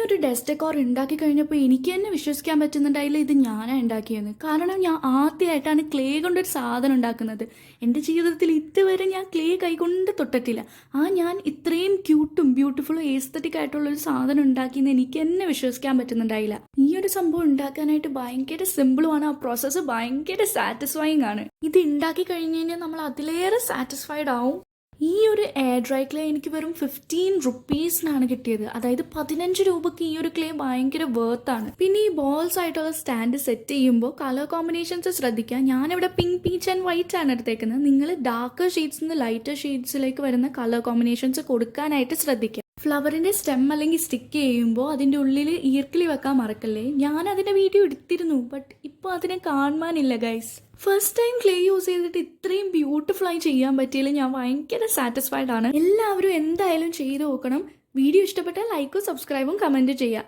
ഒരു desk decor ഉണ്ടാക്കി കഴിഞ്ഞപ്പോൾ എനിക്ക് തന്നെ വിശ്വസിക്കാൻ പറ്റുന്നുണ്ടായില്ല ഇത് ഞാനാണ് ഉണ്ടാക്കിയെന്ന്. കാരണം ഞാൻ ആദ്യമായിട്ടാണ് ക്ലേ കൊണ്ടൊരു സാധനം ഉണ്ടാക്കുന്നത്. എൻ്റെ ജീവിതത്തിൽ ഇതുവരെ ഞാൻ ക്ലേ കൈകൊണ്ട് തൊട്ടിട്ടില്ല. ഞാൻ ഇത്രയും ക്യൂട്ടും ബ്യൂട്ടിഫുള്ളും ഏസ്തറ്റിക് ആയിട്ടുള്ളൊരു സാധനം ഉണ്ടാക്കിയെന്ന് എനിക്ക് തന്നെ വിശ്വസിക്കാൻ പറ്റുന്നുണ്ടായില്ല. ഈ ഒരു സംഭവം ഉണ്ടാക്കാനായിട്ട് ഭയങ്കര സിമ്പിളുമാണ്. ആ പ്രോസസ്സ് ഭയങ്കര സാറ്റിസ്ഫൈങ് ആണ്. ഇത് ഉണ്ടാക്കി കഴിഞ്ഞ് കഴിഞ്ഞാൽ നമ്മൾ അതിലേറെ സാറ്റിസ്ഫൈഡ് ആവും. ഈ ഒരു എയർ ഡ്രൈ ക്ലേ എനിക്ക് വെറും 15 റുപ്പീസിനാണ് കിട്ടിയത്. അതായത് 15 രൂപയ്ക്ക് ഈ ഒരു ക്ലേ ഭയങ്കര വേർത്താണ്. പിന്നെ ഈ ബോൾസ് ആയിട്ടുള്ള സ്റ്റാൻഡ് സെറ്റ് ചെയ്യുമ്പോൾ കളർ കോമ്പിനേഷൻസ് ശ്രദ്ധിക്കുക. ഞാനിവിടെ പിങ്ക്, പീച്ച് ആൻഡ് വൈറ്റ് ആണ് എടുത്തേക്കുന്നത്. നിങ്ങൾ ഡാർക്കർ ഷെയ്ഡ്സ് നിന്ന് ലൈറ്റർ ഷെയ്ഡ്സിലേക്ക് വരുന്ന കളർ കോമ്പിനേഷൻസ് കൊടുക്കാനായിട്ട് ശ്രദ്ധിക്കുക. ഫ്ലവറിൻ്റെ സ്റ്റെം അല്ലെങ്കിൽ സ്റ്റിക്ക് ചെയ്യുമ്പോൾ അതിൻ്റെ ഉള്ളിൽ ഈർക്കിളി വെക്കാൻ മറക്കല്ലേ. ഞാൻ അതിൻ്റെ വീഡിയോ എടുത്തിരുന്നു, ബട്ട് ഇപ്പോൾ അതിനെ കാണാനില്ല guys. First time clay use ചെയ്തിട്ട് ഇത്രയും ബ്യൂട്ടിഫുൾ ആയി ചെയ്യാൻ പറ്റിയതിൽ ഞാൻ ഭയങ്കര സാറ്റിസ്ഫൈഡ് ആണ്. എല്ലാവരും എന്തായാലും ചെയ്ത് നോക്കണം. വീഡിയോ ഇഷ്ടപ്പെട്ടാൽ ലൈക്കും സബ്സ്ക്രൈബും കമൻറ്റ് ചെയ്യുക.